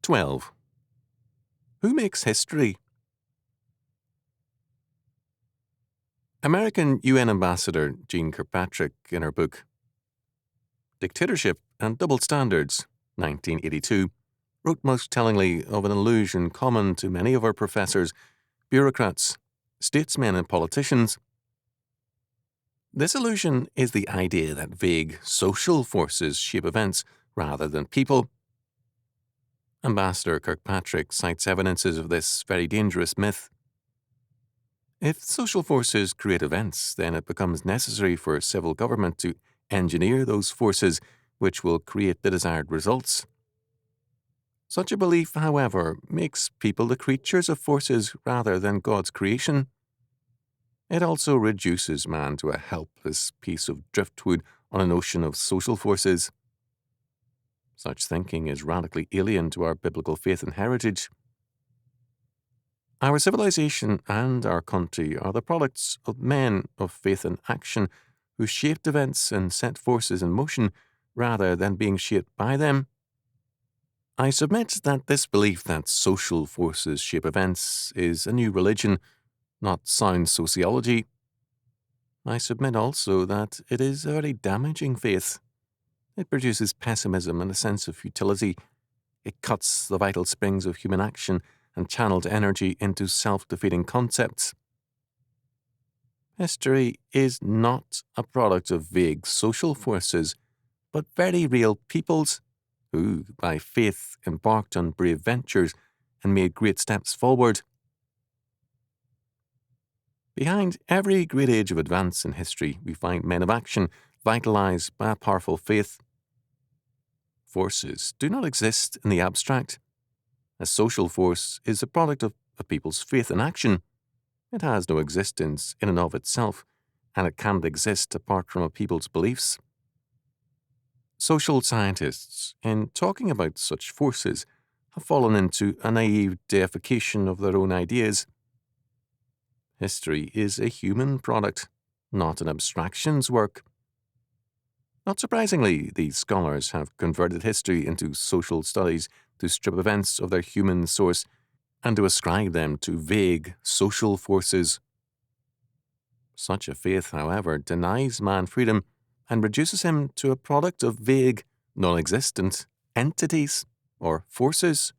12. Who makes history? American UN Ambassador Jean Kirkpatrick, in her book Dictatorship and Double Standards, 1982, wrote most tellingly of an illusion common to many of our professors, bureaucrats, statesmen and politicians. This illusion is the idea that vague social forces shape events rather than people. Ambassador Kirkpatrick cites evidences of this very dangerous myth. If social forces create events, then it becomes necessary for civil government to engineer those forces which will create the desired results. Such a belief, however, makes people the creatures of forces rather than God's creation. It also reduces man to a helpless piece of driftwood on an ocean of social forces. Such thinking is radically alien to our biblical faith and heritage. Our civilization and our country are the products of men of faith and action who shaped events and set forces in motion rather than being shaped by them. I submit that this belief that social forces shape events is a new religion, not sound sociology. I submit also that it is a very damaging faith. It produces pessimism and a sense of futility. It cuts the vital springs of human action and channeled energy into self-defeating concepts. History is not a product of vague social forces, but very real peoples who, by faith, embarked on brave ventures and made great steps forward. Behind every great age of advance in history, we find men of action vitalized by a powerful faith. Forces do not exist in the abstract. A social force is a product of a people's faith and action. It has no existence in and of itself, and it cannot exist apart from a people's beliefs. Social scientists, in talking about such forces, have fallen into a naive deification of their own ideas. History is a human product, not an abstractions work. Not surprisingly, these scholars have converted history into social studies to strip events of their human source and to ascribe them to vague social forces. Such a faith, however, denies man freedom and reduces him to a product of vague, non-existent entities or forces.